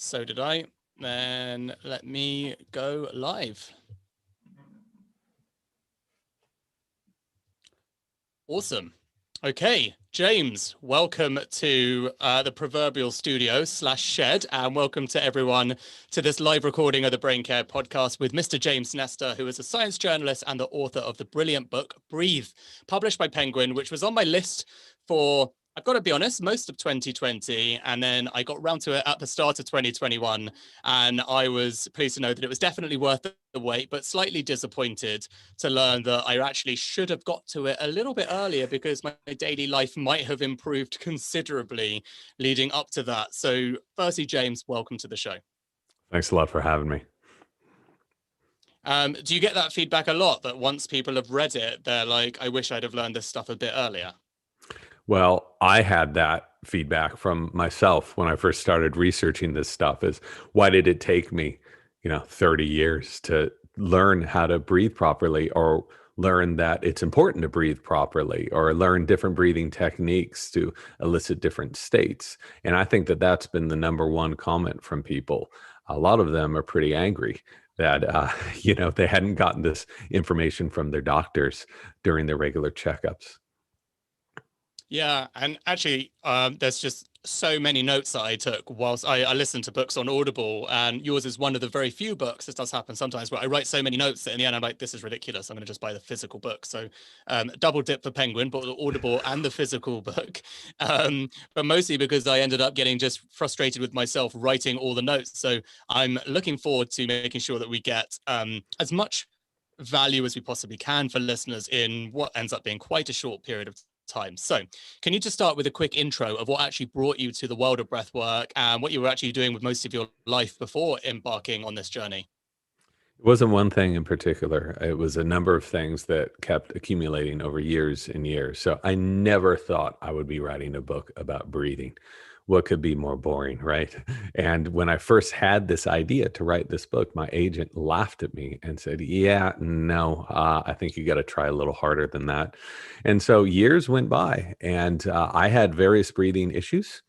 So did I. Then let me go live. Awesome. Okay, James, welcome to the proverbial studio / shed, and welcome to everyone to this live recording of the Braincare podcast with Mr. James Nestor, who is a science journalist and the author of the brilliant book Breathe, published by Penguin, which was on my list for, I've got to be honest, most of 2020, and then I got round to it at the start of 2021, and I was pleased to know that it was definitely worth the wait, but slightly disappointed to learn that I actually should have got to it a little bit earlier because my daily life might have improved considerably leading up to that. So firstly, James, welcome to the show. Thanks a lot for having me. Do you get that feedback a lot, that once people have read it, they're like, I wish I'd have learned this stuff a bit earlier? Well, I had that feedback from myself when I first started researching this stuff is why did it take me, 30 years to learn how to breathe properly or learn that it's important to breathe properly or learn different breathing techniques to elicit different states. And I think that that's been the number one comment from people. A lot of them are pretty angry that, they hadn't gotten this information from their doctors during their regular checkups. Yeah, and actually, there's just so many notes that I took whilst I listened to books on Audible, and yours is one of the very few books, this does happen sometimes, where I write so many notes that in the end I'm like, this is ridiculous, I'm going to just buy the physical book. So double dip for Penguin, but the Audible and the physical book, but mostly because I ended up getting just frustrated with myself writing all the notes. So I'm looking forward to making sure that we get as much value as we possibly can for listeners in what ends up being quite a short period of time. So can you just start with a quick intro of what actually brought you to the world of breath work and what you were actually doing with most of your life before embarking on this journey? It wasn't one thing in particular. It was a number of things that kept accumulating over years and years. So I never thought I would be writing a book about breathing. What could be more boring, right? And when I first had this idea to write this book, my agent laughed at me and said, yeah, no, I think you got to try a little harder than that. And so years went by and I had various breathing issues.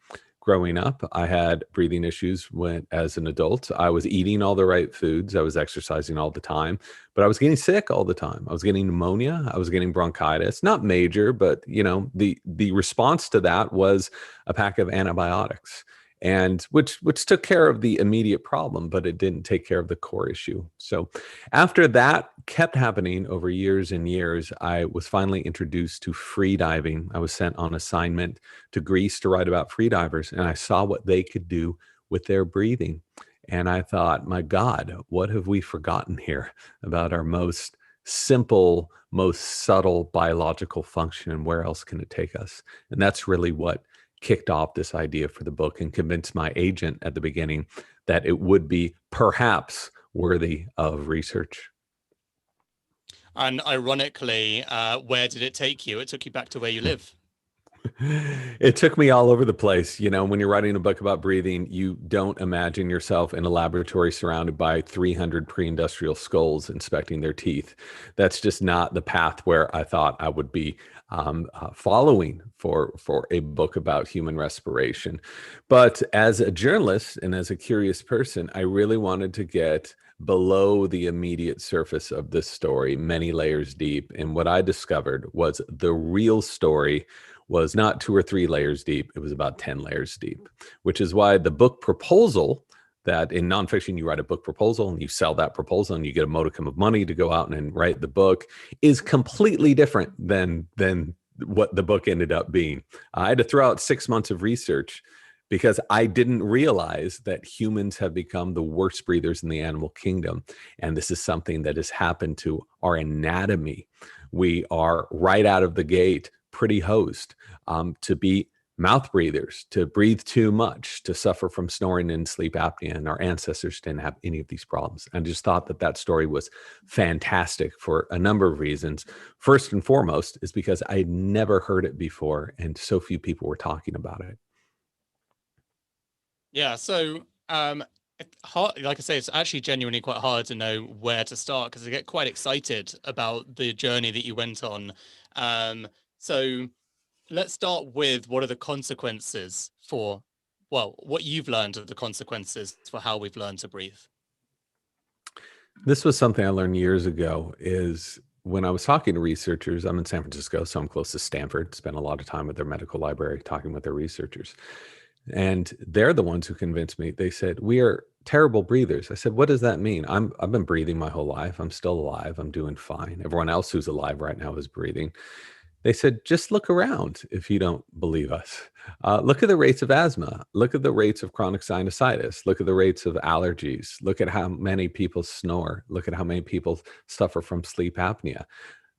Growing up, I had breathing issues when, as an adult. I was eating all the right foods. I was exercising all the time, but I was getting sick all the time. I was getting pneumonia. I was getting bronchitis, not major, but the response to that was a pack of antibiotics, and which took care of the immediate problem, but it didn't take care of the core issue. So after that kept happening over years and years, I was finally introduced to free diving. I was sent on assignment to Greece to write about freedivers, and I saw what they could do with their breathing. And I thought, my God, what have we forgotten here about our most simple, most subtle biological function, and where else can it take us? And that's really what kicked off this idea for the book and convinced my agent at the beginning that it would be perhaps worthy of research. And ironically, where did it take you? It took you back to where you live. It took me all over the place. When you're writing a book about breathing, you don't imagine yourself in a laboratory surrounded by 300 pre-industrial skulls inspecting their teeth. That's just not the path where I thought I would be following for a book about human respiration. But as a journalist and as a curious person, I really wanted to get below the immediate surface of this story, many layers deep. And what I discovered was the real story was not 2 or 3 layers deep. It was about 10 layers deep, which is why the book proposal, that in nonfiction, you write a book proposal and you sell that proposal and you get a modicum of money to go out and write the book, is completely different than what the book ended up being. I had to throw out 6 months of research because I didn't realize that humans have become the worst breathers in the animal kingdom. And this is something that has happened to our anatomy. We are right out of the gate pretty host to be mouth breathers, to breathe too much, to suffer from snoring and sleep apnea. And our ancestors didn't have any of these problems. I just thought that story was fantastic for a number of reasons. First and foremost is because I'd never heard it before and so few people were talking about it. Yeah, so like I say, it's actually genuinely quite hard to know where to start because I get quite excited about the journey that you went on. So let's start with what are the consequences for well, what you've learned of the consequences for how we've learned to breathe. This was something I learned years ago is when I was talking to researchers. I'm in San Francisco, so I'm close to Stanford, spent a lot of time at their medical library talking with their researchers. And they're the ones who convinced me. They said, we are terrible breathers. I said, what does that mean? I've been breathing my whole life. I'm still alive. I'm doing fine. Everyone else who's alive right now is breathing. They said, just look around if you don't believe us. Look at the rates of asthma. Look at the rates of chronic sinusitis. Look at the rates of allergies. Look at how many people snore. Look at how many people suffer from sleep apnea.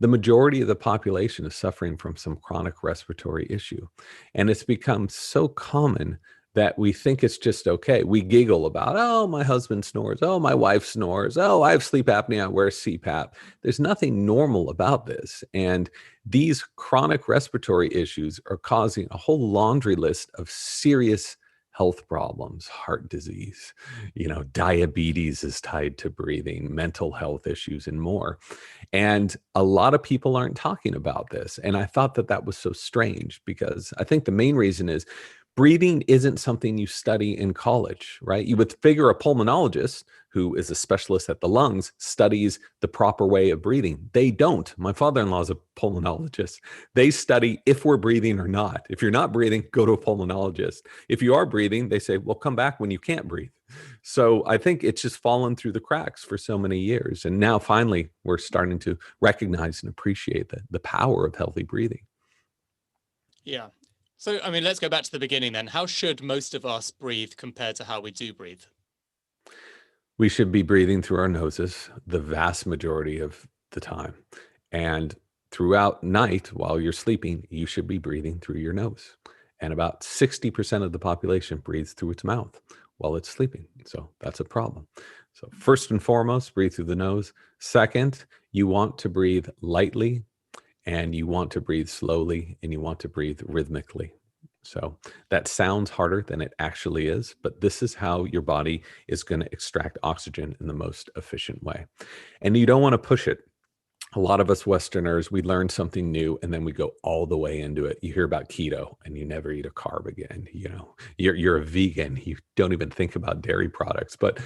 The majority of the population is suffering from some chronic respiratory issue. And it's become so common that we think it's just okay. We giggle about, oh, my husband snores. Oh, my wife snores. Oh, I have sleep apnea. I wear CPAP. There's nothing normal about this. And these chronic respiratory issues are causing a whole laundry list of serious health problems, heart disease, diabetes is tied to breathing, mental health issues, and more. And a lot of people aren't talking about this. And I thought that that was so strange because I think the main reason is breathing isn't something you study in college, right? You would figure a pulmonologist who is a specialist at the lungs studies the proper way of breathing. They don't. My father-in-law is a pulmonologist. They study if we're breathing or not. If you're not breathing, go to a pulmonologist. If you are breathing, they say, well, come back when you can't breathe. So I think it's just fallen through the cracks for so many years. And now finally, we're starting to recognize and appreciate the power of healthy breathing. Yeah. So, I mean, let's go back to the beginning then. How should most of us breathe compared to how we do breathe? We should be breathing through our noses the vast majority of the time. And throughout night, while you're sleeping, you should be breathing through your nose. And about 60% of the population breathes through its mouth while it's sleeping. So that's a problem. So first and foremost, breathe through the nose. Second, you want to breathe lightly, and you want to breathe slowly, and you want to breathe rhythmically. So that sounds harder than it actually is, but this is how your body is going to extract oxygen in the most efficient way. And you don't want to push it. A lot of us Westerners, we learn something new and then we go all the way into it. You hear about keto and you never eat a carb again. You're a vegan. You don't even think about dairy products, but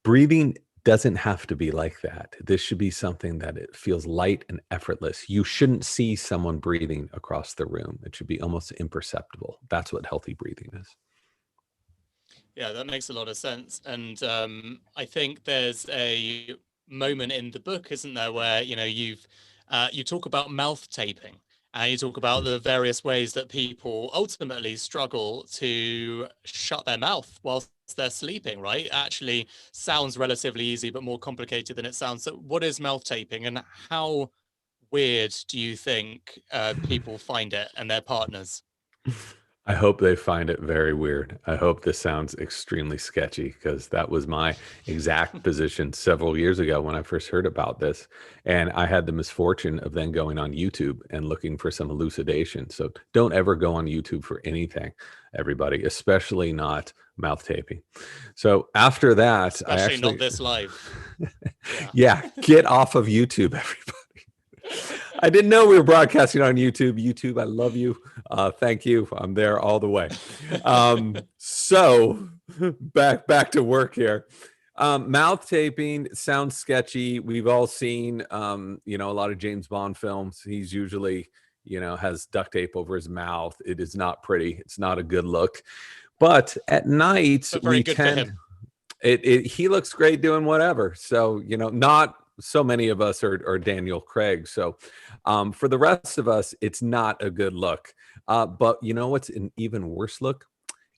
breathing doesn't have to be like that. This should be something that it feels light and effortless. You shouldn't see someone breathing across the room. It should be almost imperceptible. That's what healthy breathing is. Yeah, that makes a lot of sense. And I think there's a moment in the book, isn't there, where you talk about mouth taping, and you talk about the various ways that people ultimately struggle to shut their mouth whilst they're sleeping, right? It actually sounds relatively easy, but more complicated than it sounds. So what is mouth taping, and how weird do you think people find it and their partners? I hope they find it very weird. I hope this sounds extremely sketchy because that was my exact position several years ago when I first heard about this. And I had the misfortune of then going on YouTube and looking for some elucidation. So don't ever go on YouTube for anything, everybody, especially not mouth taping. So after that, Especially not this live. Yeah. yeah, get off of YouTube, everybody. I didn't know we were broadcasting on YouTube. YouTube, I love you. Thank you. I'm there all the way. So back to work here. Mouth taping sounds sketchy. We've all seen, a lot of James Bond films. He's usually, has duct tape over his mouth. It is not pretty. It's not a good look. But at night, But very good for him. He looks great doing whatever. So, not so many of us are Daniel Craig. So for the rest of us, it's not a good look. But you know what's an even worse look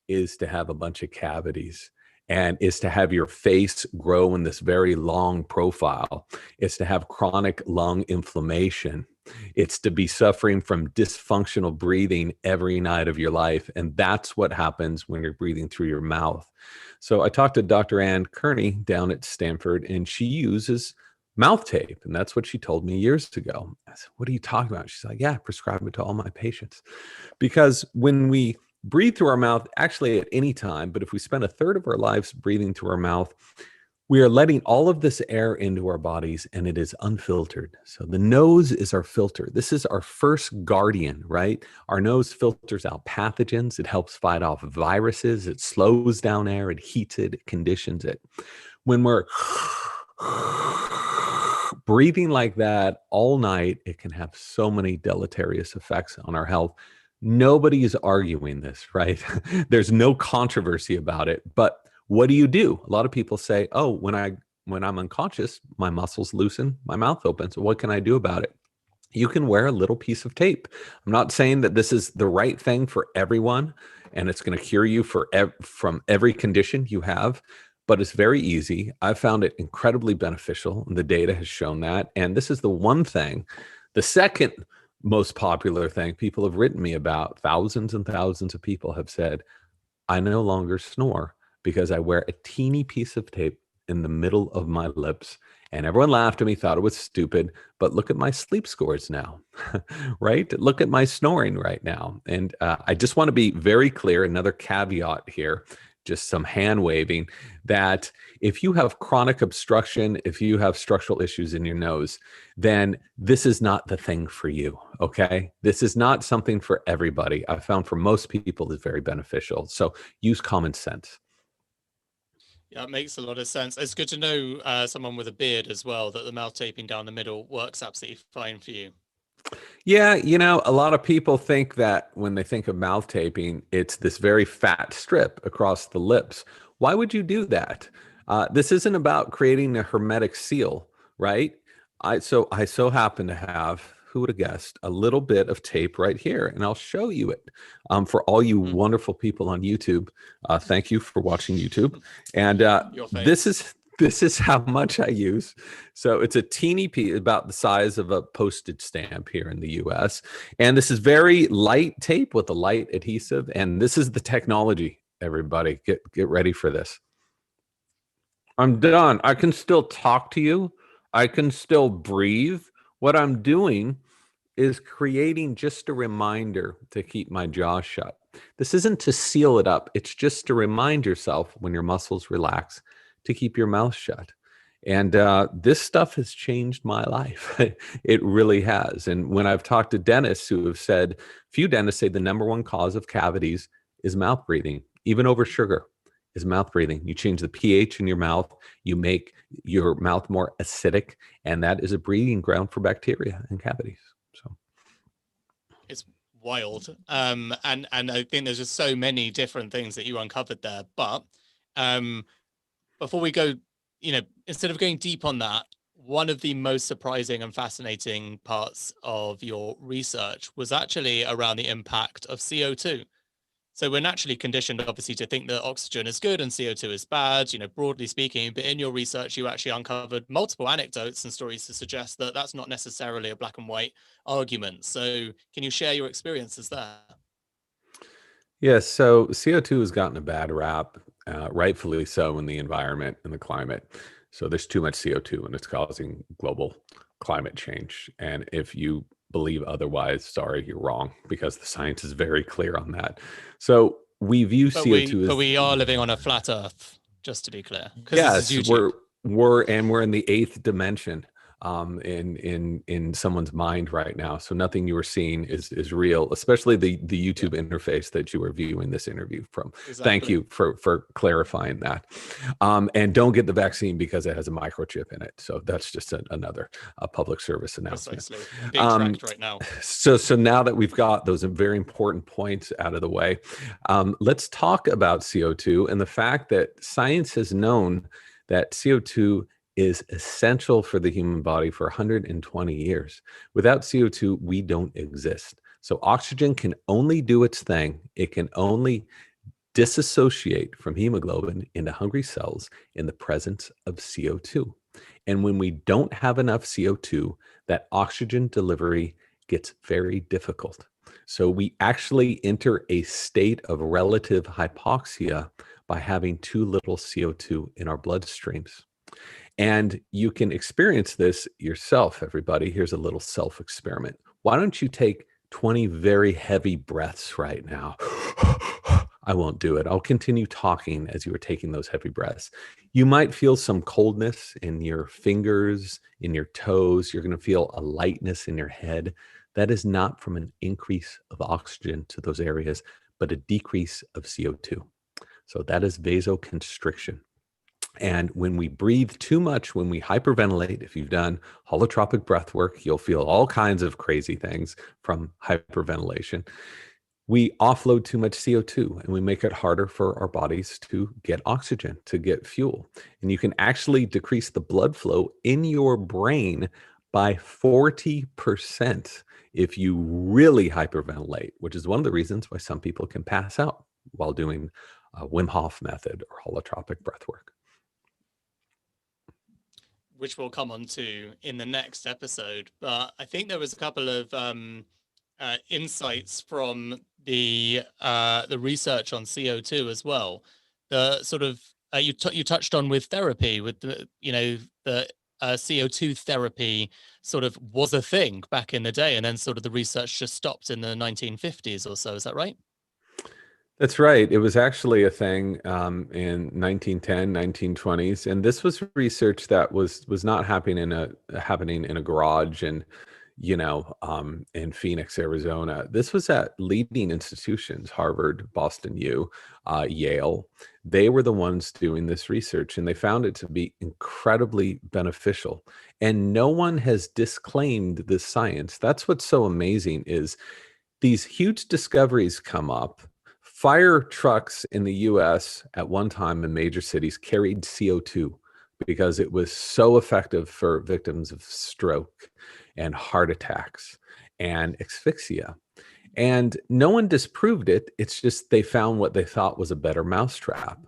is to have a bunch of cavities, and is to have your face grow in this very long profile. It's to have chronic lung inflammation. It's to be suffering from dysfunctional breathing every night of your life. And that's what happens when you're breathing through your mouth. So I talked to Dr. Ann Kearney down at Stanford, and she uses mouth tape. And that's what she told me years ago. I said, what are you talking about? She's like, yeah, I prescribe it to all my patients. Because when we breathe through our mouth, actually at any time, but if we spend a third of our lives breathing through our mouth, We are letting all of this air into our bodies and it is unfiltered. So the nose is our filter. This is our first guardian, right? Our nose filters out pathogens. It helps fight off viruses. It slows down air. It heats it. It conditions it. When we're breathing like that all night, it can have so many deleterious effects on our health. Nobody is arguing this, right? There's no controversy about it. But what do you do? A lot of people say, "Oh, when I'm unconscious, my muscles loosen, my mouth opens. What can I do about it?" You can wear a little piece of tape. I'm not saying that this is the right thing for everyone and it's going to cure you from every condition you have, but it's very easy. I found it incredibly beneficial. The data has shown that. And this is the one thing. The second most popular thing people have written me about, thousands and thousands of people have said, I no longer snore because I wear a teeny piece of tape in the middle of my lips. And everyone laughed at me, thought it was stupid, but look at my sleep scores now, right? Look at my snoring right now. And I just want to be very clear, another caveat here, just some hand waving, that if you have chronic obstruction, if you have structural issues in your nose, then this is not the thing for you, okay? This is not something for everybody. I found for most people it's very beneficial. So use common sense. Yeah, it makes a lot of sense. It's good to know someone with a beard as well, that the mouth taping down the middle works absolutely fine for you. Yeah, a lot of people think that when they think of mouth taping, it's this very fat strip across the lips. Why would you do that? This isn't about creating a hermetic seal, right? I so happen to have, who would have guessed, a little bit of tape right here, and I'll show you it. For all you wonderful people on YouTube, thank you for watching YouTube. And Your this face. is how much I use. So it's a teeny piece, about the size of a postage stamp here in the US. And this is very light tape with a light adhesive. And this is the technology, everybody. Get ready for this. I'm done. I can still talk to you. I can still breathe. What I'm doing is creating just a reminder to keep my jaw shut. This isn't to seal it up. It's just to remind yourself when your muscles relax to keep your mouth shut. And this stuff has changed my life. It really has. And when I've talked to dentists who have said, few dentists say the number one cause of cavities is mouth breathing, even over sugar, is mouth breathing. You change the pH in your mouth, you make your mouth more acidic, and that is a breeding ground for bacteria and cavities. So It's wild. And I think there's just so many different things that you uncovered there. But before we go, instead of going deep on that, one of the most surprising and fascinating parts of your research was actually around the impact of CO2. So we're naturally conditioned, obviously, to think that oxygen is good and CO2 is bad, broadly speaking. But in your research, you actually uncovered multiple anecdotes and stories to suggest that that's not necessarily a black and white argument. So can you share your experiences there? yes, so CO2 has gotten a bad rap, rightfully so, in the environment and the climate. So there's too much CO2 and it's causing global climate change. And if you believe otherwise, sorry, you're wrong, because the science is very clear on that. So we view CO2 But as, we are living on a flat Earth, just to be clear, because this is yes, YouTube. we're in the eighth dimension, in someone's mind right now. So nothing you were seeing is real, especially the YouTube interface that you were viewing this interview from. Exactly. Thank you for clarifying that. And don't get the vaccine because it has a microchip in it. So that's just another public service announcement. Precisely. I'm being tracked right now. So now that we've got those very important points out of the way, let's talk about CO2 and the fact that science has known that CO2 is essential for the human body for 120 years. Without CO2, we don't exist. So oxygen can only do its thing. It can only disassociate from hemoglobin into hungry cells in the presence of CO2. And when we don't have enough CO2, that oxygen delivery gets very difficult. So we actually enter a state of relative hypoxia by having too little CO2 in our bloodstreams. And you can experience this yourself, everybody. Here's a little self experiment. Why don't you take 20 very heavy breaths right now? I won't do it. I'll continue talking as you are taking those heavy breaths. You might feel some coldness in your fingers, in your toes. You're going to feel a lightness in your head. That is not from an increase of oxygen to those areas, but a decrease of CO2. So that is vasoconstriction. And when we breathe too much, when we hyperventilate, if you've done holotropic breath work, you'll feel all kinds of crazy things from hyperventilation. We offload too much CO2 and we make it harder for our bodies to get oxygen, to get fuel. And you can actually decrease the blood flow in your brain by 40% if you really hyperventilate, which is one of the reasons why some people can pass out while doing Wim Hof method or holotropic breath work. Which we'll come on to in the next episode. But I think there was a couple of insights from the research on CO2 as well. The sort of you touched on with therapy, with the the CO2 therapy sort of was a thing back in the day, and then sort of the research just stopped in the 1950s or so. Is that right? That's right. It was actually a thing in 1910, 1920s, and this was research that was not happening in a garage and in Phoenix, Arizona. This was at leading institutions, Harvard, Boston U, Yale. They were the ones doing this research, and they found it to be incredibly beneficial. And no one has disclaimed this science. That's what's so amazing is these huge discoveries come up. Fire trucks in the US at one time in major cities carried CO2 because it was so effective for victims of stroke and heart attacks and asphyxia. And no one disproved it. It's just they found what they thought was a better mousetrap,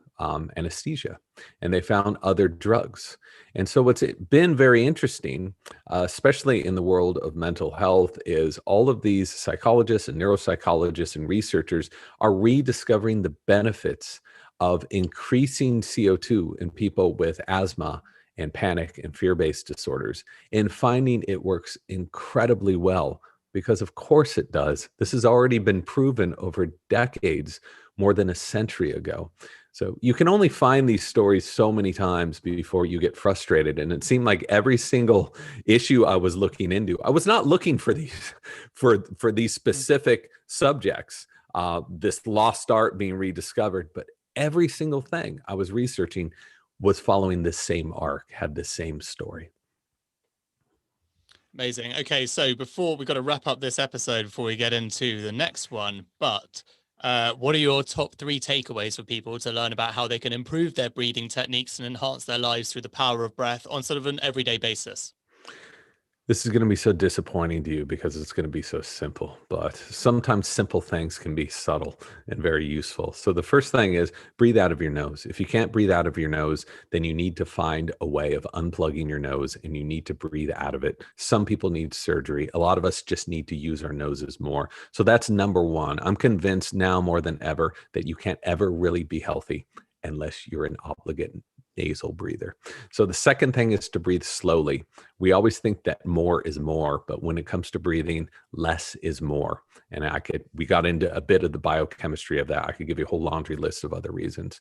anesthesia, and they found other drugs. And so what's been very interesting, especially in the world of mental health, is all of these psychologists and neuropsychologists and researchers are rediscovering the benefits of increasing CO2 in people with asthma and panic and fear-based disorders, and finding it works incredibly well because of course it does. This has already been proven over decades, more than a century ago. So you can only find these stories so many times before you get frustrated. And it seemed like every single issue I was looking into, I was not looking for these for these specific subjects, this lost art being rediscovered, but every single thing I was researching was following this same arc, had the same story. Amazing. Okay, so before we got to wrap up this episode before we get into the next one, but what are your top 3 takeaways for people to learn about how they can improve their breathing techniques and enhance their lives through the power of breath on sort of an everyday basis? This is going to be so disappointing to you because it's going to be so simple, but sometimes simple things can be subtle and very useful. So the first thing is breathe out of your nose. If you can't breathe out of your nose, then you need to find a way of unplugging your nose and you need to breathe out of it. Some people need surgery. A lot of us just need to use our noses more. So that's number 1. I'm convinced now more than ever that you can't ever really be healthy unless you're an obligate nasal breather. So the second thing is to breathe slowly. We always think that more is more, but when it comes to breathing, less is more. And we got into a bit of the biochemistry of that. I could give you a whole laundry list of other reasons.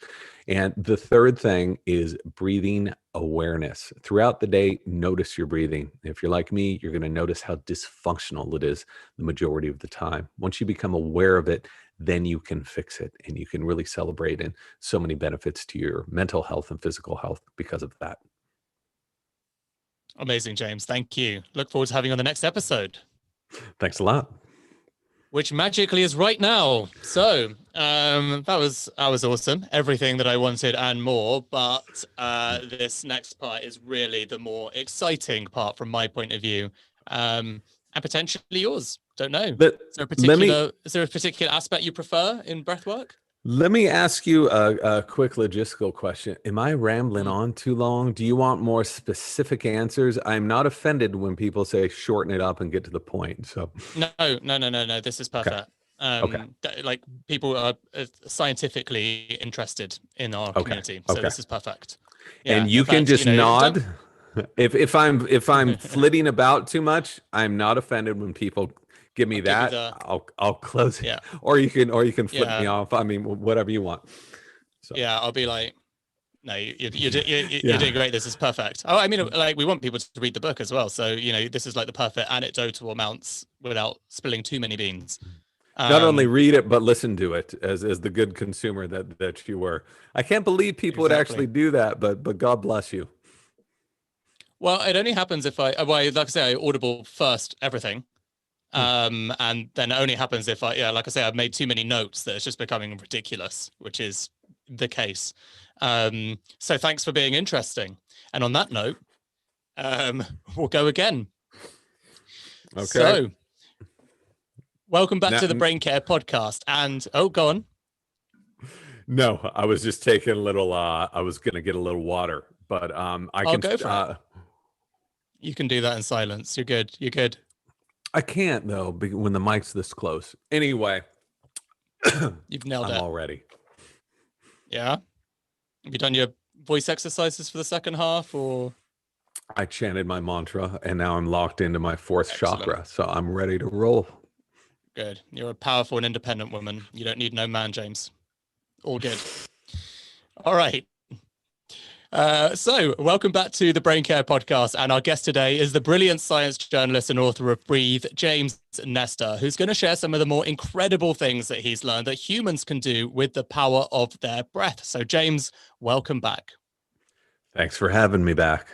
And the third thing is breathing awareness. Throughout the day, notice your breathing. If you're like me, you're going to notice how dysfunctional it is the majority of the time. Once you become aware of it, then you can fix it and you can really celebrate in so many benefits to your mental health and physical health because of that. Amazing, James. Thank you. Look forward to having you on the next episode. Thanks a lot. Which magically is right now. So that was awesome. Everything that I wanted and more. But this next part is really the more exciting part from my point of view, and potentially yours. Don't know. Is there a particular aspect you prefer in breathwork? Let me ask you a quick logistical question. Am I rambling on too long? Do you want more specific answers? I'm not offended when people say shorten it up and get to the point. So no. This is perfect. Okay. Like people are scientifically interested in our community, so this is perfect. Yeah, and you can just nod. If I'm flitting about too much, I'm not offended when people Give me I'll give you that. the I'll close it, yeah, or you can flip me yeah, off. I mean, whatever you want. So yeah. I'll be like, no, you're yeah. doing great. This is perfect. Oh, I mean, like we want people to read the book as well. So this is like the perfect anecdotal amounts without spilling too many beans. Not only Um, read it, but listen to it as the good consumer that you were. I can't believe people would actually exactly. do that, but God bless you. Well, it only happens if like I say, I audible first everything. Hmm. And then it only happens if like I say, I've made too many notes that it's just becoming ridiculous, which is the case. So thanks for being interesting. And on that note, we'll go again. Okay. So welcome back Now, to the Braincare podcast. And oh, go on. no, I was just taking a little. I was gonna get a little water, but I I'll can. go for it. You can do that in silence. You're good. You're good. I can't though when the mic's this close. Anyway, You've nailed I'm it. all ready. Yeah. Have you done your voice exercises for the second half or? I chanted my mantra, and now I'm locked into my fourth Excellent. chakra, so I'm ready to roll. Good. You're a powerful and independent woman. You don't need no man, James. All good. All right. So, welcome back to the Braincare podcast. And our guest today is the brilliant science journalist and author of Breathe, James Nestor, who's going to share some of the more incredible things that he's learned that humans can do with the power of their breath. So, James, welcome back. Thanks for having me back.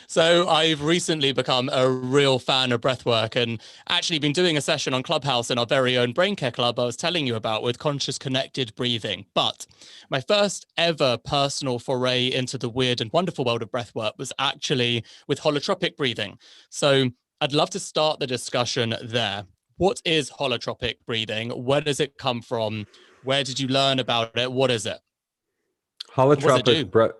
So I've recently become a real fan of breathwork and actually been doing a session on Clubhouse in our very own Braincare Club I was telling you about with conscious connected breathing. But my first ever personal foray into the weird and wonderful world of breathwork was actually with holotropic breathing. So I'd love to start the discussion there. What is holotropic breathing? Where does it come from? Where did you learn about it? What is it? And what does it Holotropic do? breath.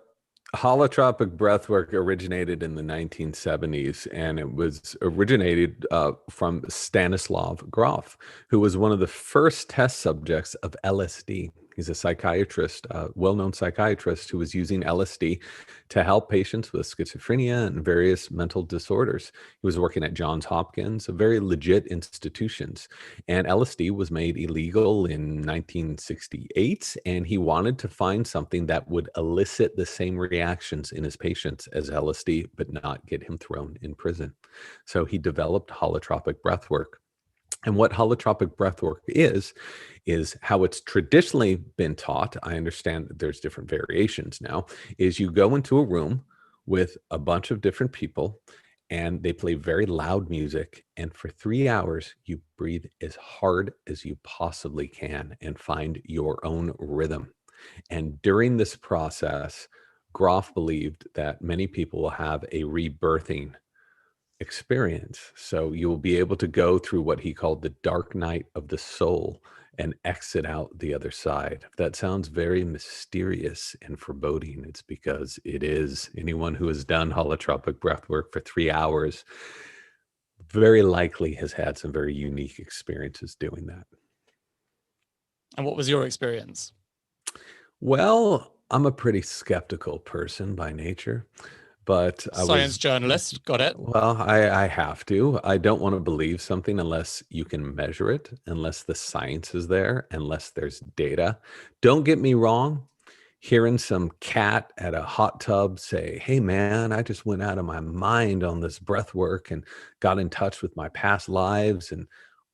Holotropic breathwork originated in the 1970s, and it was originated from Stanislav Grof, who was one of the first test subjects of LSD. He's a psychiatrist, well-known psychiatrist who was using LSD to help patients with schizophrenia and various mental disorders. He was working at Johns Hopkins, a very legit institutions. And LSD was made illegal in 1968, and he wanted to find something that would elicit the same reactions in his patients as LSD, but not get him thrown in prison. So he developed holotropic breathwork. And what holotropic breathwork is how it's traditionally been taught. I understand that there's different variations now, is you go into a room with a bunch of different people and they play very loud music. And for 3 hours, you breathe as hard as you possibly can and find your own rhythm. And during this process, Groff believed that many people will have a rebirthing experience. So you will be able to go through what he called the dark night of the soul and exit out the other side. If that sounds very mysterious and foreboding, it's because it is. Anyone who has done holotropic breath work for 3 hours very likely has had some very unique experiences doing that. And what was your experience? Well, I'm a pretty skeptical person by nature. But I Science was, journalist, got it. well, I have to. I don't want to believe something unless you can measure it, unless the science is there, unless there's data. Don't get me wrong. Hearing some cat at a hot tub say, "Hey man, I just went out of my mind on this breath work and got in touch with my past lives," and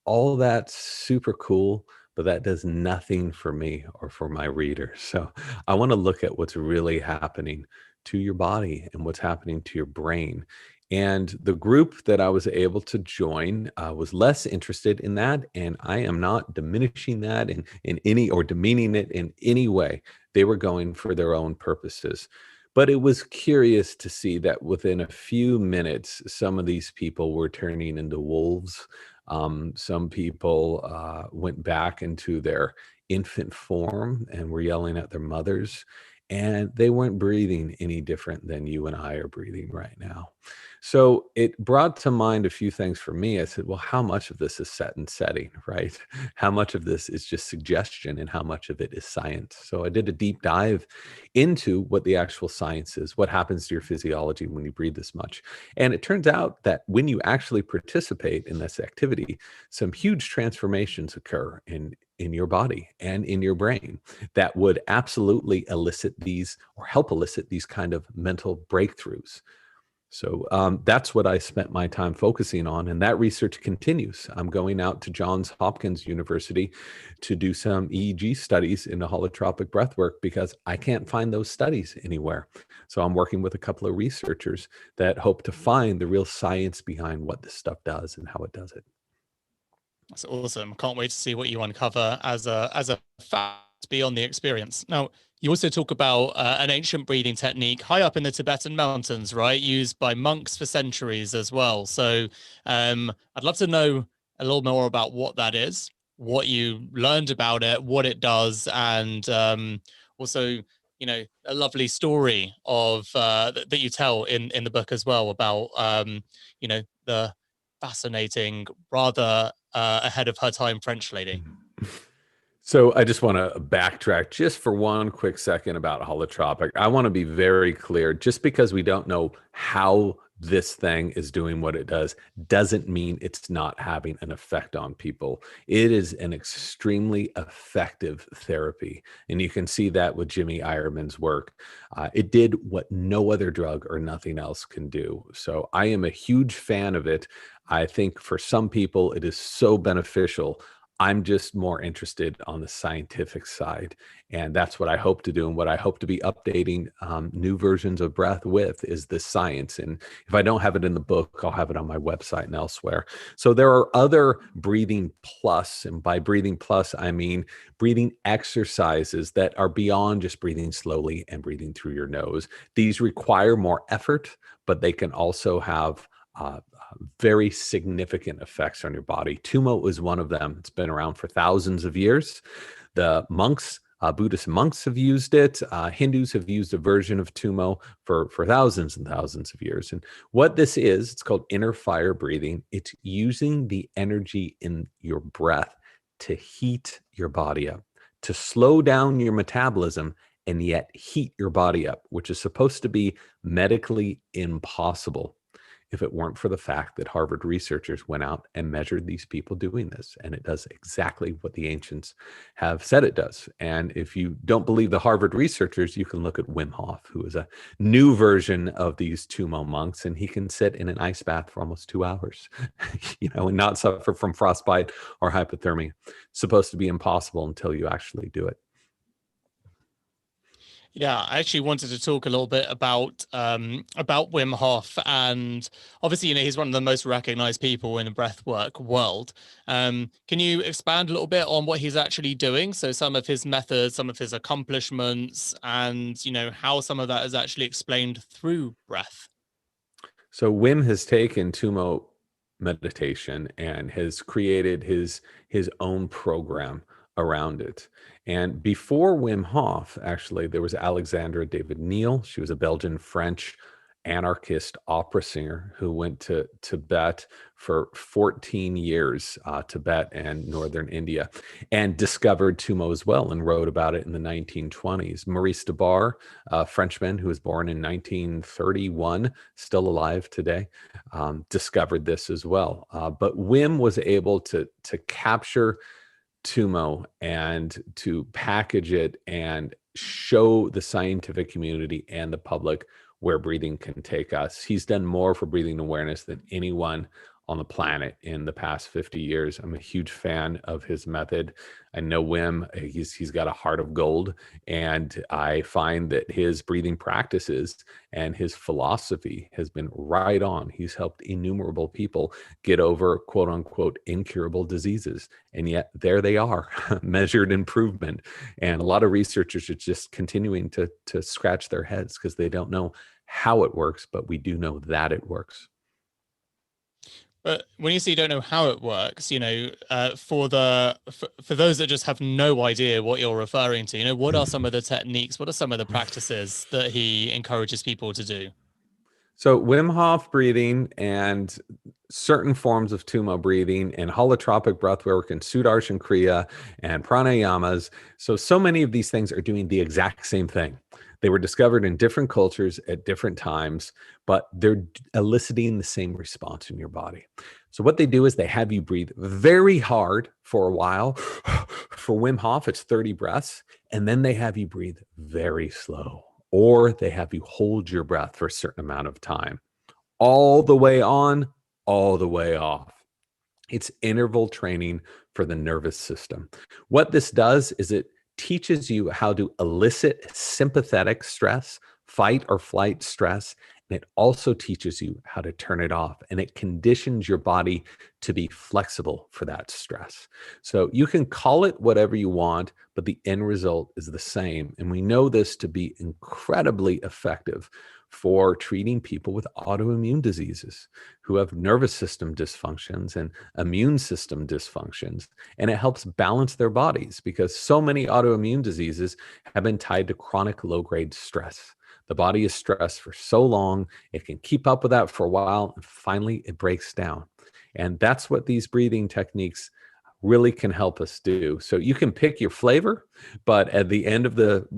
all that's super cool, but that does nothing for me or for my readers. So I want to look at what's really happening to your body and what's happening to your brain. And the group that I was able to join was less interested in that. And I am not diminishing that in any or demeaning it in any way. They were going for their own purposes. But it was curious to see that within a few minutes, some of these people were turning into wolves. Some people went back into their infant form and were yelling at their mothers, and they weren't breathing any different than you and I are breathing right now. So it brought to mind a few things for me. I said, well, how much of this is set and setting, right? How much of this is just suggestion and how much of it is science? So I did a deep dive into what the actual science is, what happens to your physiology when you breathe this much. And it turns out that when you actually participate in this activity, some huge transformations occur in your body and in your brain that would absolutely elicit these or help elicit these kind of mental breakthroughs. So that's what I spent my time focusing on, and that research continues. I'm going out to Johns Hopkins University to do some EEG studies in the holotropic breathwork because I can't find those studies anywhere. So I'm working with a couple of researchers that hope to find the real science behind what this stuff does and how it does it. That's awesome. Can't wait to see what you uncover as a fact beyond the experience. Now, you also talk about an ancient breathing technique high up in the Tibetan mountains, right? Used by monks for centuries as well. So I'd love to know a little more about what that is, what you learned about it, what it does, and also, a lovely story of that you tell in the book as well about the fascinating, rather ahead of her time French lady. So I just want to backtrack just for one quick second about holotropic. I want to be very clear. Just because we don't know how this thing is doing what it does doesn't mean it's not having an effect on people. It is an extremely effective therapy. And you can see that with Jimmy Ironman's work. It did what no other drug or nothing else can do. So I am a huge fan of it. I think for some people, it is so beneficial. I'm just more interested on the scientific side. And that's what I hope to do. And what I hope to be updating new versions of breath with is the science. And if I don't have it in the book, I'll have it on my website and elsewhere. So there are other breathing plus. And by breathing plus, I mean breathing exercises that are beyond just breathing slowly and breathing through your nose. These require more effort, but they can also have very significant effects on your body. Tumo is one of them. It's been around for thousands of years. The monks, Buddhist monks have used it. Hindus have used a version of Tumo for thousands and thousands of years. And what this is, it's called inner fire breathing. It's using the energy in your breath to heat your body up, to slow down your metabolism and yet heat your body up, which is supposed to be medically impossible if it weren't for the fact that Harvard researchers went out and measured these people doing this. And it does exactly what the ancients have said it does. And if you don't believe the Harvard researchers, you can look at Wim Hof, who is a new version of these Tumo monks, and he can sit in an ice bath for almost 2 hours, and not suffer from frostbite or hypothermia. It's supposed to be impossible until you actually do it. Yeah, I actually wanted to talk a little bit about Wim Hof, and obviously, he's one of the most recognized people in the breathwork world. Can you expand a little bit on what he's actually doing? So some of his methods, some of his accomplishments, and how some of that is actually explained through breath. So Wim has taken Tumo meditation and has created his own program around it. And before Wim Hof, actually, there was Alexandra David Neal. She was a Belgian French anarchist opera singer who went to Tibet for 14 years, Tibet and northern India, and discovered Tumo as well and wrote about it in the 1920s. Maurice Debar, a Frenchman who was born in 1931, still alive today, discovered this as well. But Wim was able to capture Tumo and to package it and show the scientific community and the public where breathing can take us. He's done more for breathing awareness than anyone on the planet in the past 50 years. I'm a huge fan of his method. I know Wim, he's got a heart of gold, and I find that his breathing practices and his philosophy has been right on. He's helped innumerable people get over quote unquote incurable diseases. And yet there they are, measured improvement. And a lot of researchers are just continuing to scratch their heads because they don't know how it works, but we do know that it works. But when you say you don't know how it works, for those that just have no idea what you're referring to, what are some of the techniques? What are some of the practices that he encourages people to do? So Wim Hof breathing and certain forms of Tumo breathing and holotropic breathwork and Sudarshan Kriya and pranayamas. So many of these things are doing the exact same thing. They were discovered in different cultures at different times, but they're eliciting the same response in your body. So what they do is they have you breathe very hard for a while. For Wim Hof, it's 30 breaths, and then they have you breathe very slow, or they have you hold your breath for a certain amount of time, all the way on, all the way off. It's interval training for the nervous system. What this does is it teaches you how to elicit sympathetic stress, fight or flight stress, and it also teaches you how to turn it off, and it conditions your body to be flexible for that stress. So you can call it whatever you want, but the end result is the same. And we know this to be incredibly effective for treating people with autoimmune diseases who have nervous system dysfunctions and immune system dysfunctions. And it helps balance their bodies because so many autoimmune diseases have been tied to chronic low-grade stress. The body is stressed for so long, it can keep up with that for a while, and finally it breaks down. And that's what these breathing techniques really can help us do. So you can pick your flavor, but at the end of the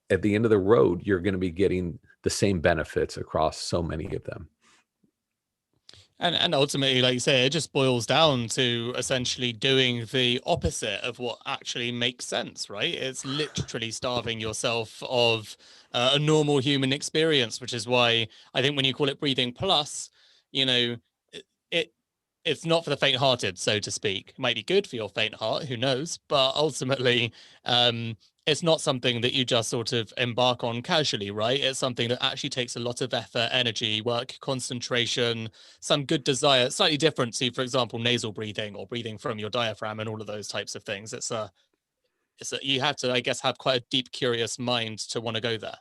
road, you're going to be getting the same benefits across so many of them. And ultimately, like you say, it just boils down to essentially doing the opposite of what actually makes sense, right? It's literally starving yourself of a normal human experience, which is why I think when you call it breathing plus, you know, it it's not for the faint-hearted, so to speak. It might be good for your faint heart, who knows? But ultimately, it's not something that you just sort of embark on casually, right? It's something that actually takes a lot of effort, energy, work, concentration, some good desire. Slightly different to, for example, nasal breathing or breathing from your diaphragm and all of those types of things. You have to, I guess, have quite a deep, curious mind to want to go there.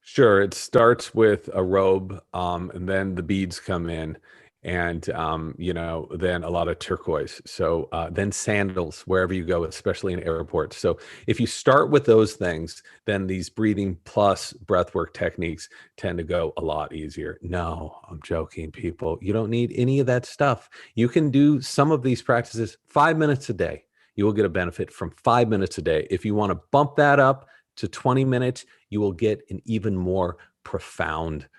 Sure, it starts with a robe, and then the beads come in, and then a lot of turquoise. So then sandals wherever you go, especially in airports. So if you start with those things, then these breathing plus breathwork techniques tend to go a lot easier. No, I'm joking, people. You don't need any of that stuff. You can do some of these practices 5 minutes a day. You will get a benefit from 5 minutes a day. If you want to bump that up to 20 minutes, you will get an even more profound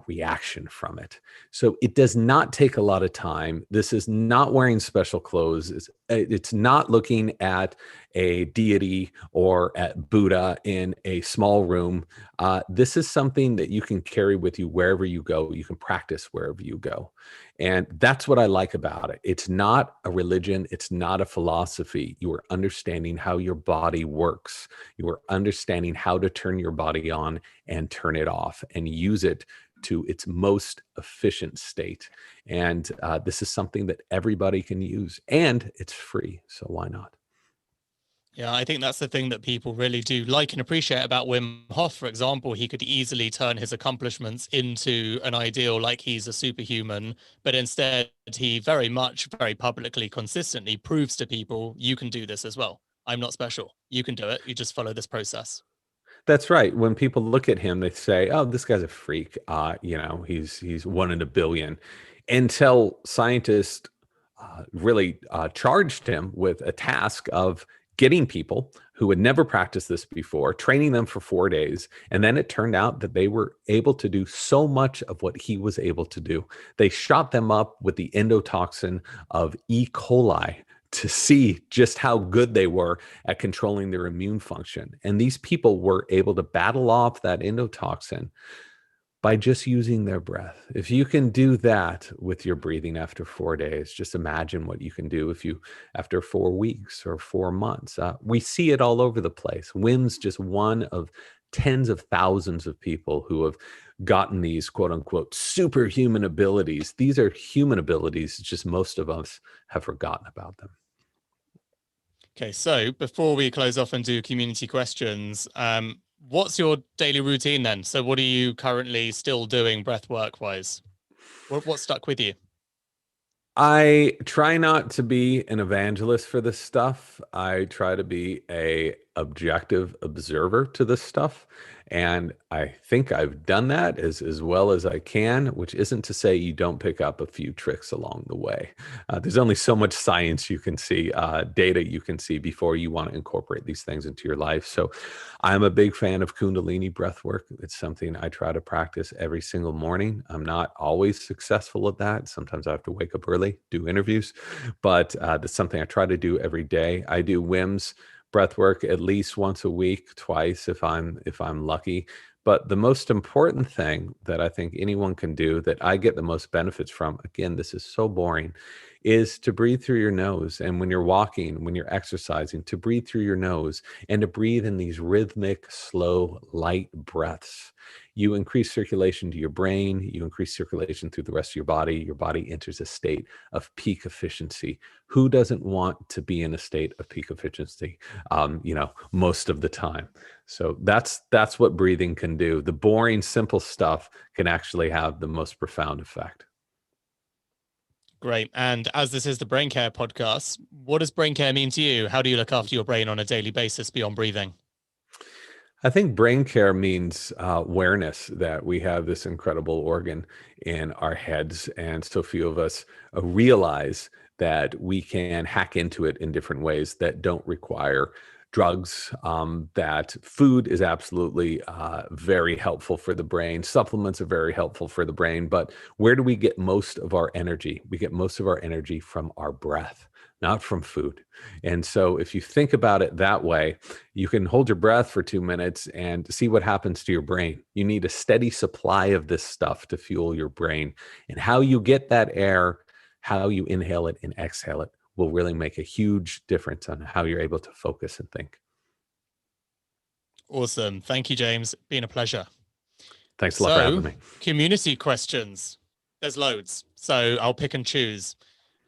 reaction from it. So it does not take a lot of time. This is not wearing special clothes. It's not looking at a deity or at Buddha in a small room. This is something that you can carry with you wherever you go. You can practice wherever you go. And that's what I like about it. It's not a religion. It's not a philosophy. You are understanding how your body works. You are understanding how to turn your body on and turn it off and use it to its most efficient state. And this is something that everybody can use, and it's free. So why not? Yeah, I think that's the thing that people really do like and appreciate about Wim Hof, for example. He could easily turn his accomplishments into an ideal like he's a superhuman, but instead he very much, very publicly, consistently proves to people, you can do this as well. I'm not special. You can do it. You just follow this process. That's right. When people look at him, they say, "Oh, this guy's a freak. He's one in a billion." Until scientists really charged him with a task of getting people who had never practiced this before, training them for 4 days, and then it turned out that they were able to do so much of what he was able to do. They shot them up with the endotoxin of E. coli to see just how good they were at controlling their immune function. And these people were able to battle off that endotoxin by just using their breath. If you can do that with your breathing after 4 days, just imagine what you can do if you after 4 weeks or 4 months. We see it all over the place. Wim's just one of tens of thousands of people who have gotten these quote unquote superhuman abilities. These are human abilities, just most of us have forgotten about them. Okay, so before we close off and do community questions, what's your daily routine then? So what are you currently still doing breath work wise? What stuck with you? I try not to be an evangelist for this stuff. I try to be a objective observer to this stuff. And I think I've done that as well as I can, which isn't to say you don't pick up a few tricks along the way. There's only so much science you can see, data you can see before you want to incorporate these things into your life. So I'm a big fan of Kundalini breath work. It's something I try to practice every single morning. I'm not always successful at that. Sometimes I have to wake up early, do interviews, but that's something I try to do every day. I do Wim's breath work at least once a week, twice if I'm lucky. But the most important thing that I think anyone can do that I get the most benefits from, again, this is so boring, is to breathe through your nose. And when you're walking, when you're exercising, to breathe through your nose and to breathe in these rhythmic, slow, light breaths. You increase circulation to your brain, you increase circulation through the rest of your body enters a state of peak efficiency. Who doesn't want to be in a state of peak efficiency, most of the time? So that's what breathing can do. The boring, simple stuff can actually have the most profound effect. Great. And as this is the Braincare podcast, what does Braincare mean to you? How do you look after your brain on a daily basis beyond breathing? I think brain care means awareness that we have this incredible organ in our heads. And so few of us realize that we can hack into it in different ways that don't require drugs, that food is absolutely very helpful for the brain. Supplements are very helpful for the brain. But where do we get most of our energy? We get most of our energy from our breath, not from food. And so if you think about it that way, you can hold your breath for 2 minutes and see what happens to your brain. You need a steady supply of this stuff to fuel your brain. And how you get that air, how you inhale it and exhale it will really make a huge difference on how you're able to focus and think. Awesome. Thank you, James. Been a pleasure. Thanks a lot for having So, me. community questions. There's loads, so I'll pick and choose.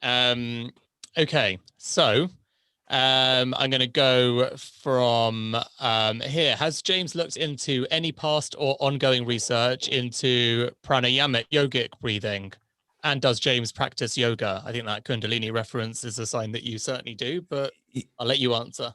Okay, so I'm going to go from here. Has James looked into any past or ongoing research into pranayama, yogic breathing? And does James practice yoga? I think that Kundalini reference is a sign that you certainly do, but I'll let you answer.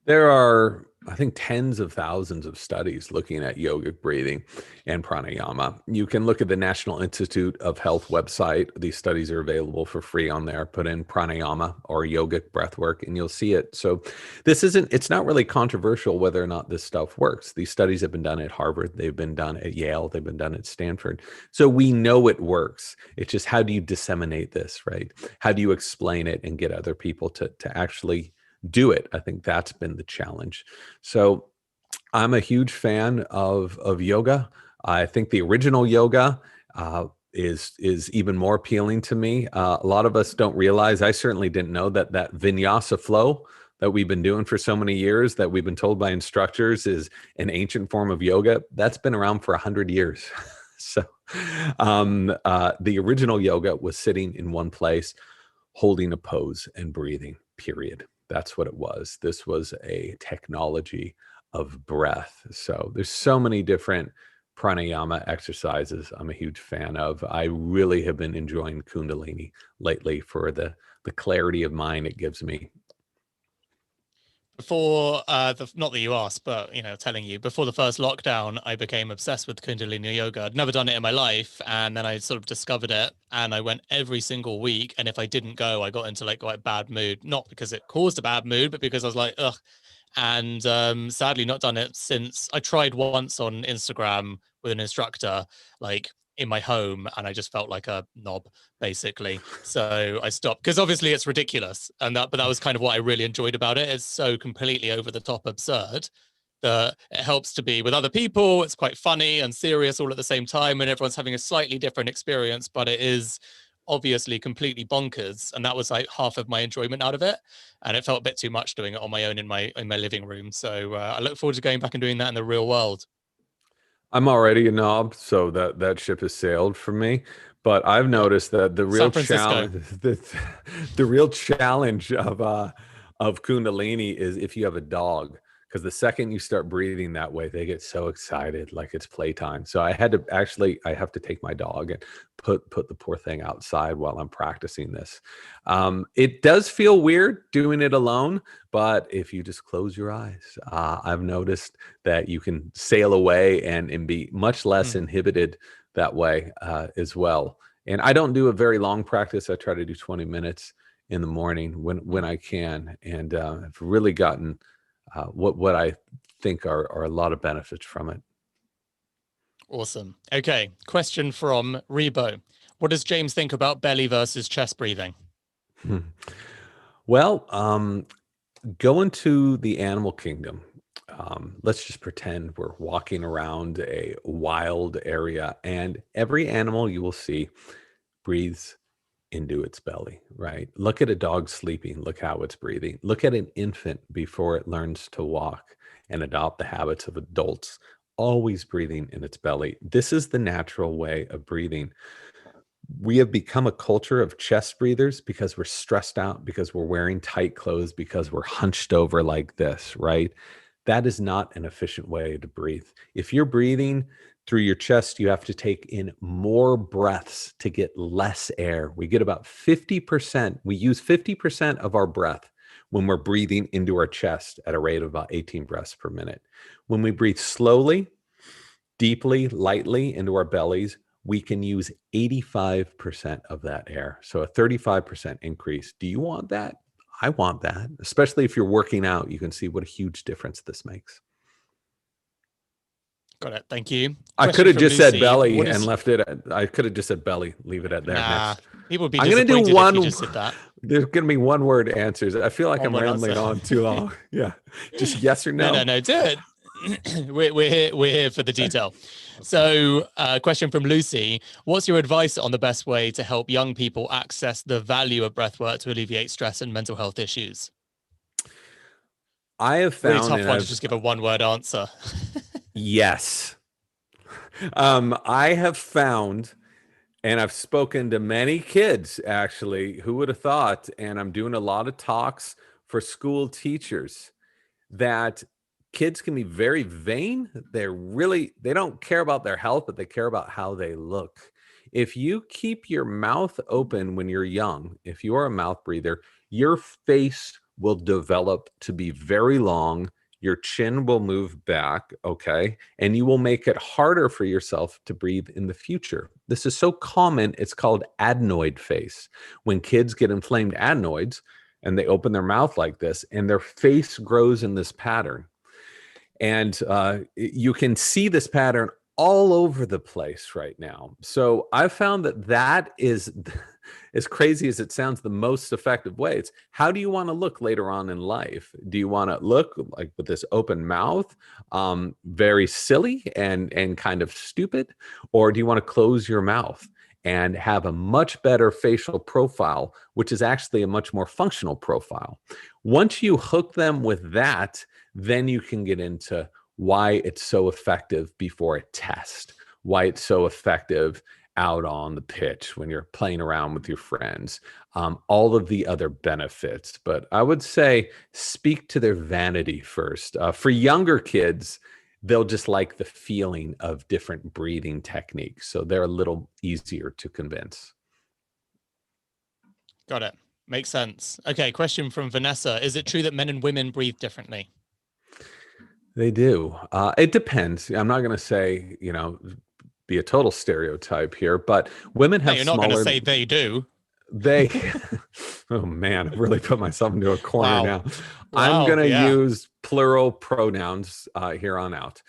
There are, I think, tens of thousands of studies looking at yogic breathing and pranayama. You can look at the National Institute of Health website. These studies are available for free on there. Put in pranayama or yogic breath work and you'll see it. So it's not really controversial whether or not this stuff works. These studies have been done at Harvard. They've been done at Yale. They've been done at Stanford. So we know it works. It's just, how do you disseminate this, right? How do you explain it and get other people to actually do it? I think that's been the challenge. So I'm a huge fan of yoga. I think the original yoga is even more appealing to me. A lot of us don't realize, I certainly didn't know that vinyasa flow that we've been doing for so many years, that we've been told by instructors is an ancient form of yoga. That's been around for 100 years. So the original yoga was sitting in one place, holding a pose and breathing, period. That's what it was. This was a technology of breath. So there's so many different pranayama exercises I'm a huge fan of. I really have been enjoying Kundalini lately for the clarity of mind it gives me. Before not that you asked, but telling you, before the first lockdown, I became obsessed with Kundalini yoga. I'd never done it in my life, and then I sort of discovered it, and I went every single week. And if I didn't go, I got into like quite a bad mood, not because it caused a bad mood, but because I was like, ugh. And sadly, not done it since. I tried once on Instagram with an instructor, like in my home, and I just felt like a knob, basically. So I stopped, because obviously it's ridiculous, but that was kind of what I really enjoyed about it. It's so completely over the top absurd that it helps to be with other people. It's quite funny and serious all at the same time, and everyone's having a slightly different experience, but it is obviously completely bonkers. And that was like half of my enjoyment out of it, and it felt a bit too much doing it on my own in my living room. So I look forward to going back and doing that in the real world. I'm already a knob, so that ship has sailed for me. But I've noticed that the real San Francisco. challenge, the real challenge of Kundalini is if you have a dog, because the second you start breathing that way, they get so excited, like it's playtime. So I had to actually, I have to take my dog and put the poor thing outside while I'm practicing this. It does feel weird doing it alone, but if you just close your eyes, I've noticed that you can sail away and be much less inhibited that way as well. And I don't do a very long practice. I try to do 20 minutes in the morning when I can, and I've really gotten what I think are a lot of benefits from it. Awesome. Okay. Question from Rebo. What does James think about belly versus chest breathing? Well, go into the animal kingdom. Let's just pretend we're walking around a wild area, and every animal you will see breathes into its belly, right? Look at a dog sleeping. Look how it's breathing. Look at an infant before it learns to walk and adopt the habits of adults, always breathing in its belly. This is the natural way of breathing. We have become a culture of chest breathers because we're stressed out, because we're wearing tight clothes, because we're hunched over like this, right? That is not an efficient way to breathe. If you're breathing through your chest, you have to take in more breaths to get less air. We get about 50%. We use 50% of our breath when we're breathing into our chest at a rate of about 18 breaths per minute. When we breathe slowly, deeply, lightly into our bellies, we can use 85% of that air. So a 35% increase. Do you want that? I want that, especially if you're working out. You can see what a huge difference this makes. Got it. Thank you. I could Question have from just said Lucy. belly What and is left it at, I could have just said belly, leave it at there. Nah, Next. people would be I'm going to do disappointed if you one. just did that. There's going to be one word answers. I feel like One I'm word rambling answer. on too long. Yeah. Just yes or no. No, do it. We're here for the detail. So, question from Lucy. What's your advice on the best way to help young people access the value of breath work to alleviate stress and mental health issues? I have Really found, tough and one to I've, just give a one word answer. yes. I have found, and I've spoken to many kids actually, who would have thought, and I'm doing a lot of talks for school teachers, that kids can be very vain. They don't care about their health, but they care about how they look. If you keep your mouth open when you're young, if you are a mouth breather, your face will develop to be very long. Your chin will move back, okay? And you will make it harder for yourself to breathe in the future. This is so common, it's called adenoid face. When kids get inflamed adenoids and they open their mouth like this, and their face grows in this pattern. And you can see this pattern all over the place right now. So I've found that is, as crazy as it sounds, the most effective way. It's how do you want to look later on in life? Do you want to look like with this open mouth, very silly and kind of stupid? Or do you want to close your mouth and have a much better facial profile, which is actually a much more functional profile? Once you hook them with that, then you can get into why it's so effective before a test, why it's so effective out on the pitch when you're playing around with your friends, all of the other benefits. But I would say speak to their vanity first. For younger kids, they'll just like the feeling of different breathing techniques. So they're a little easier to convince. Got it. Makes sense. Okay, question from Vanessa. Is it true that men and women breathe differently? They do. It depends. I'm not going to say, be a total stereotype here, but women No, have you're not going to smaller, say they do. they, oh man, I've really put myself into a corner Wow. now. I'm Wow. going to Yeah. use plural pronouns here on out.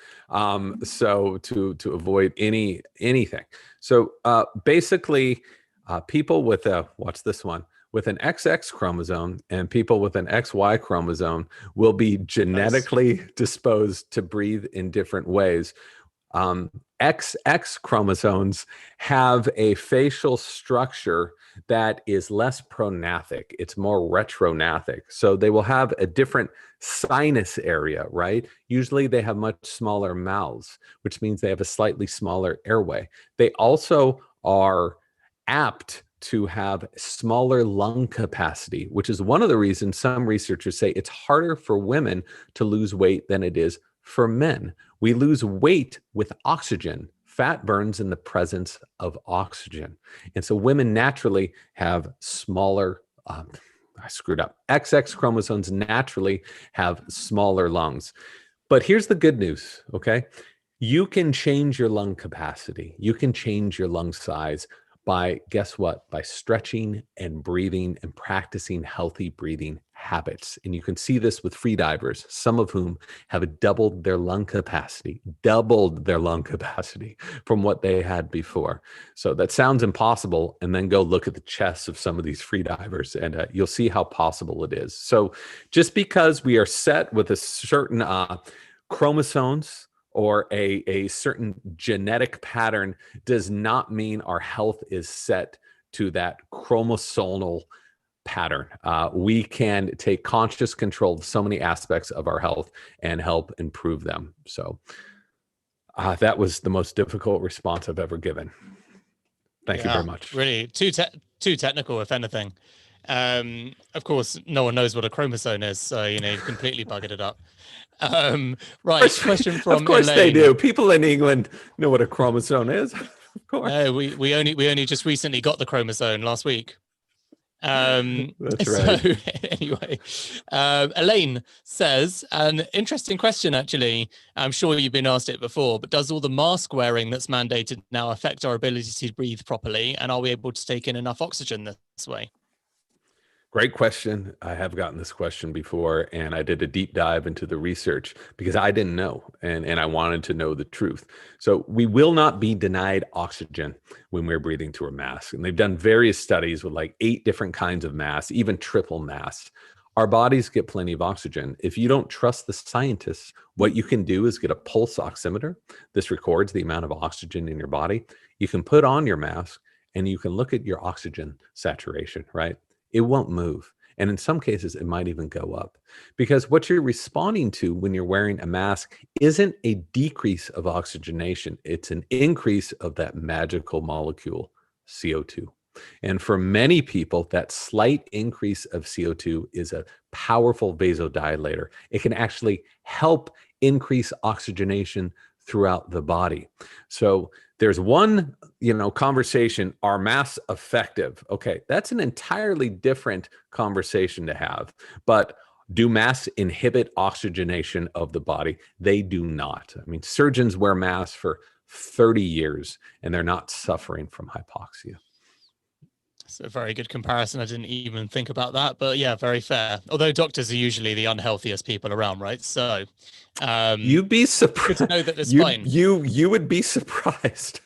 So to avoid anything. So basically, people with what's this one? With an XX chromosome and people with an XY chromosome will be Nice. genetically disposed to breathe in different ways. XX chromosomes have a facial structure that is less prognathic. It's more retrognathic. So they will have a different sinus area, right? Usually they have much smaller mouths, which means they have a slightly smaller airway. They also are apt to have smaller lung capacity, which is one of the reasons some researchers say it's harder for women to lose weight than it is for men. We lose weight with oxygen. Fat burns in the presence of oxygen. And so women naturally have smaller, I screwed up, XX chromosomes naturally have smaller lungs. But here's the good news, okay? You can change your lung capacity. You can change your lung size by, guess what? By stretching and breathing and practicing healthy breathing habits. And you can see this with free divers, some of whom have doubled their lung capacity from what they had before. So that sounds impossible. And then go look at the chests of some of these free divers and you'll see how possible it is. So just because we are set with a certain chromosomes or a certain genetic pattern does not mean our health is set to that chromosomal pattern. We can take conscious control of so many aspects of our health and help improve them. So that was the most difficult response I've ever given. Thank you very much. Really, too technical, if anything. Of course, no one knows what a chromosome is, so you've completely buggered it up. Right, question from Of course Elaine. they do. People in England know what a chromosome is. Of course. No, we only just recently got the chromosome last week. That's right. So anyway, Elaine says, an interesting question, actually. I'm sure you've been asked it before, but does all the mask wearing that's mandated now affect our ability to breathe properly? And are we able to take in enough oxygen this way? Great question. I have gotten this question before, and I did a deep dive into the research because I didn't know, and I wanted to know the truth. So we will not be denied oxygen when we're breathing through a mask. And they've done various studies with like 8 different kinds of masks, even triple masks. Our bodies get plenty of oxygen. If you don't trust the scientists, what you can do is get a pulse oximeter. This records the amount of oxygen in your body. You can put on your mask and you can look at your oxygen saturation, right? It won't move. And in some cases, it might even go up because what you're responding to when you're wearing a mask isn't a decrease of oxygenation. It's an increase of that magical molecule, CO2. And for many people, that slight increase of CO2 is a powerful vasodilator. It can actually help increase oxygenation throughout the body. So there's one, conversation, are masks effective? Okay, that's an entirely different conversation to have. But do masks inhibit oxygenation of the body? They do not. I mean, surgeons wear masks for 30 years and they're not suffering from hypoxia. It's a very good comparison. I didn't even think about that, but yeah, very fair. Although doctors are usually the unhealthiest people around, right? So you'd be surprised. Good to know that it's fine. You would be surprised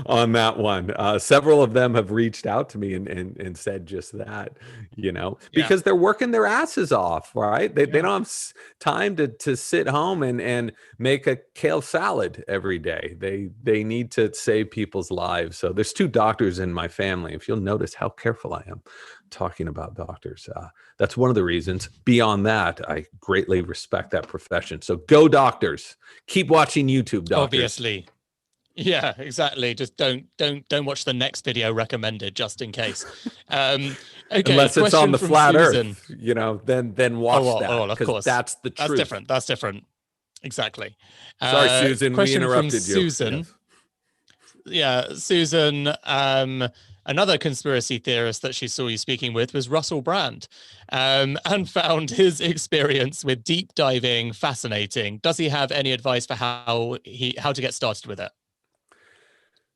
on that one. Several of them have reached out to me and said just that, because they're working their asses off, right? They don't have time to sit home and make a kale salad every day. They need to save people's lives. So there's 2 doctors in my family. If you'll notice how careful I am talking about doctors, that's one of the reasons. Beyond that, I greatly respect that profession. So go doctors. Keep watching YouTube, doctors. Obviously. Yeah, exactly. Just don't watch the next video recommended, just in case. Okay, unless it's on the flat Susan. Earth, then watch that. Of course, that's the truth. That's different. Exactly. Sorry, Susan. We interrupted you. Susan. Yes. Yeah, Susan. Another conspiracy theorist that she saw you speaking with was Russell Brand, and found his experience with deep diving fascinating. Does he have any advice for how to get started with it?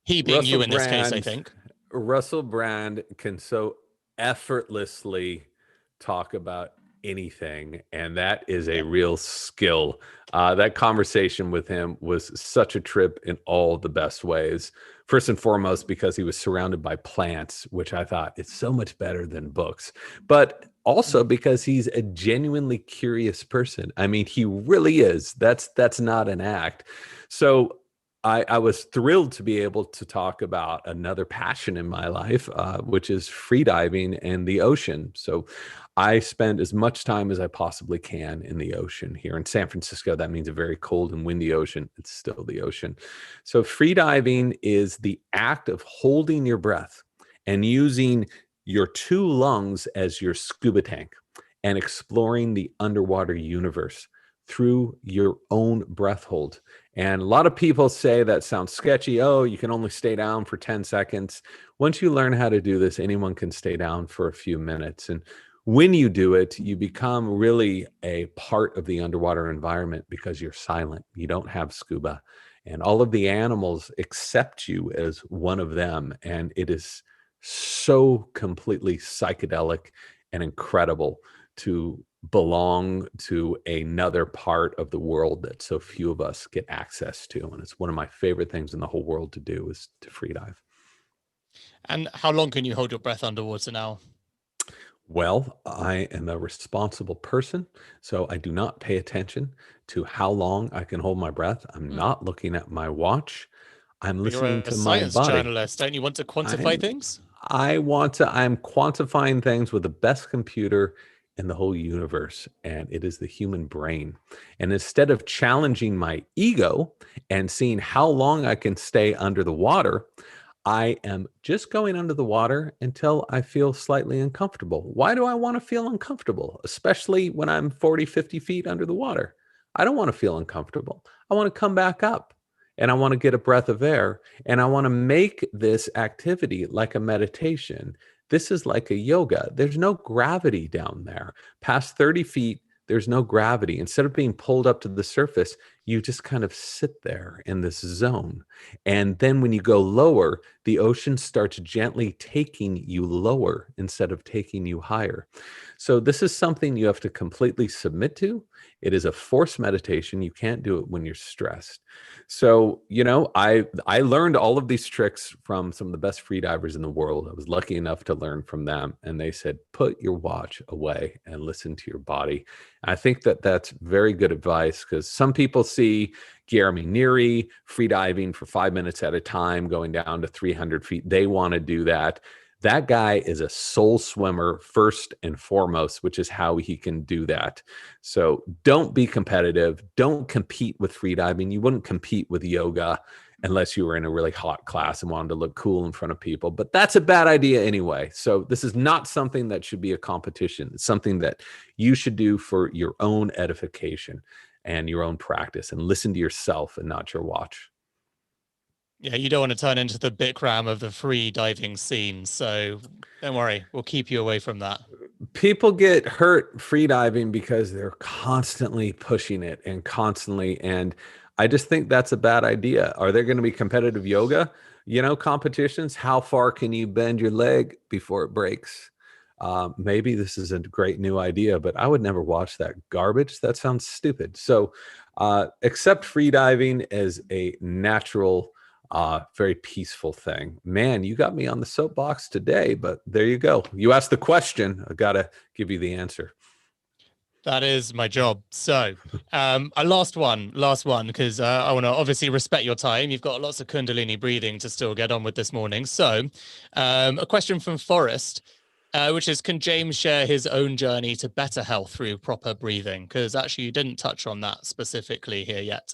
He being Russell you in Brand, this case, I think. Russell Brand can so effortlessly talk about anything, and that is a real skill. That conversation with him was such a trip in all the best ways. First and foremost, because he was surrounded by plants, which I thought is so much better than books, but also because he's a genuinely curious person. I mean, he really is. That's not an act. So I was thrilled to be able to talk about another passion in my life, which is freediving and the ocean. So I spend as much time as I possibly can in the ocean. Here in San Francisco, that means a very cold and windy ocean. It's still the ocean. So freediving is the act of holding your breath and using your two lungs as your scuba tank and exploring the underwater universe through your own breath hold. And a lot of people say that sounds sketchy. Oh, you can only stay down for 10 seconds. Once you learn how to do this, anyone can stay down for a few minutes. And when you do it, you become really a part of the underwater environment because you're silent. You don't have scuba. And all of the animals accept you as one of them. And it is so completely psychedelic and incredible to belong to another part of the world that so few of us get access to. And it's one of my favorite things in the whole world to do is to free dive. And how long can you hold your breath underwater now? Well, I am a responsible person, so I do not pay attention to how long I can hold my breath. I'm Hmm. not looking at my watch. I'm But you're listening a to my science body. journalist. Don't you want to quantify I'm things? I'm quantifying things with the best computer in the whole universe, and it is the human brain. And instead of challenging my ego and seeing how long I can stay under the water, I am just going under the water until I feel slightly uncomfortable. Why do I want to feel uncomfortable, especially when I'm 40, 50 feet under the water? I don't want to feel uncomfortable. I want to come back up and I want to get a breath of air and I want to make this activity like a meditation. This is like a yoga. There's no gravity down there. Past 30 feet, there's no gravity. Instead of being pulled up to the surface, you just kind of sit there in this zone. And then when you go lower, the ocean starts gently taking you lower instead of taking you higher. So this is something you have to completely submit to. It is a forced meditation. You can't do it when you're stressed. So, I learned all of these tricks from some of the best free divers in the world. I was lucky enough to learn from them. And they said, put your watch away and listen to your body. I think that that's very good advice because some people see Jeremy Neary free diving for 5 minutes at a time, going down to 300 feet. They want to do that. That guy is a soul swimmer first and foremost, which is how he can do that. So don't be competitive. Don't compete with freediving. You wouldn't compete with yoga unless you were in a really hot class and wanted to look cool in front of people. But that's a bad idea anyway. So this is not something that should be a competition. It's something that you should do for your own edification and your own practice and listen to yourself and not your watch. Yeah, you don't want to turn into the Bikram of the free diving scene. So don't worry, we'll keep you away from that. People get hurt freediving because they're constantly pushing it and constantly. And I just think that's a bad idea. Are there going to be competitive yoga, competitions? How far can you bend your leg before it breaks? Maybe this is a great new idea, but I would never watch that garbage. That sounds stupid. So, accept freediving as a natural, very peaceful thing. Man, you got me on the soapbox today, but there you go. You asked the question. I got to give you the answer. That is my job. So, a last one, because I want to obviously respect your time. You've got lots of Kundalini breathing to still get on with this morning. So, a question from Forrest, which is, can James share his own journey to better health through proper breathing? Because actually, you didn't touch on that specifically here yet.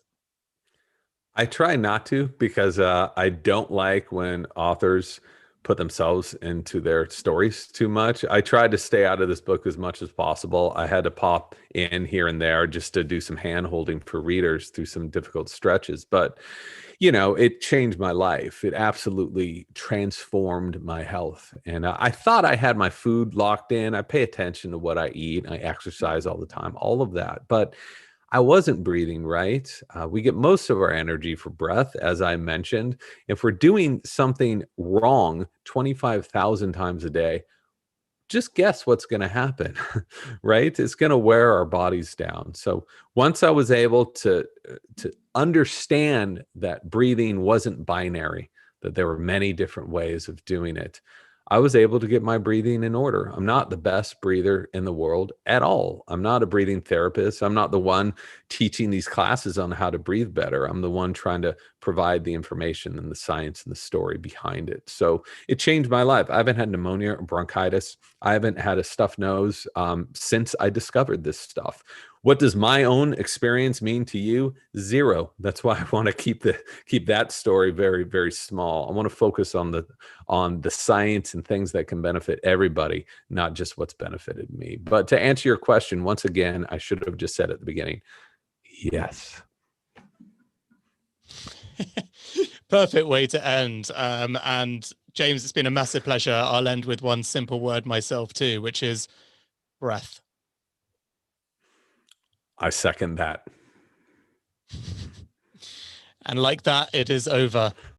I try not to because I don't like when authors put themselves into their stories too much. I tried to stay out of this book as much as possible. I had to pop in here and there just to do some hand holding for readers through some difficult stretches. But, it changed my life. It absolutely transformed my health. And I thought I had my food locked in. I pay attention to what I eat. I exercise all the time, all of that. But I wasn't breathing right. We get most of our energy for breath, as I mentioned. If we're doing something wrong 25,000 times a day, just guess what's going to happen, right? It's going to wear our bodies down. So once I was able to understand that breathing wasn't binary, that there were many different ways of doing it, I was able to get my breathing in order. I'm not the best breather in the world at all. I'm not a breathing therapist. I'm not the one teaching these classes on how to breathe better. I'm the one trying to provide the information and the science and the story behind it. So it changed my life. I haven't had pneumonia or bronchitis. I haven't had a stuffed nose since I discovered this stuff. What does my own experience mean to you? Zero. That's why I want to keep that story very, very small. I want to focus on the science and things that can benefit everybody, not just what's benefited me. But to answer your question, once again, I should have just said at the beginning, yes. Perfect way to end. And James, it's been a massive pleasure. I'll end with one simple word myself too, which is breath. I second that. And like that, it is over.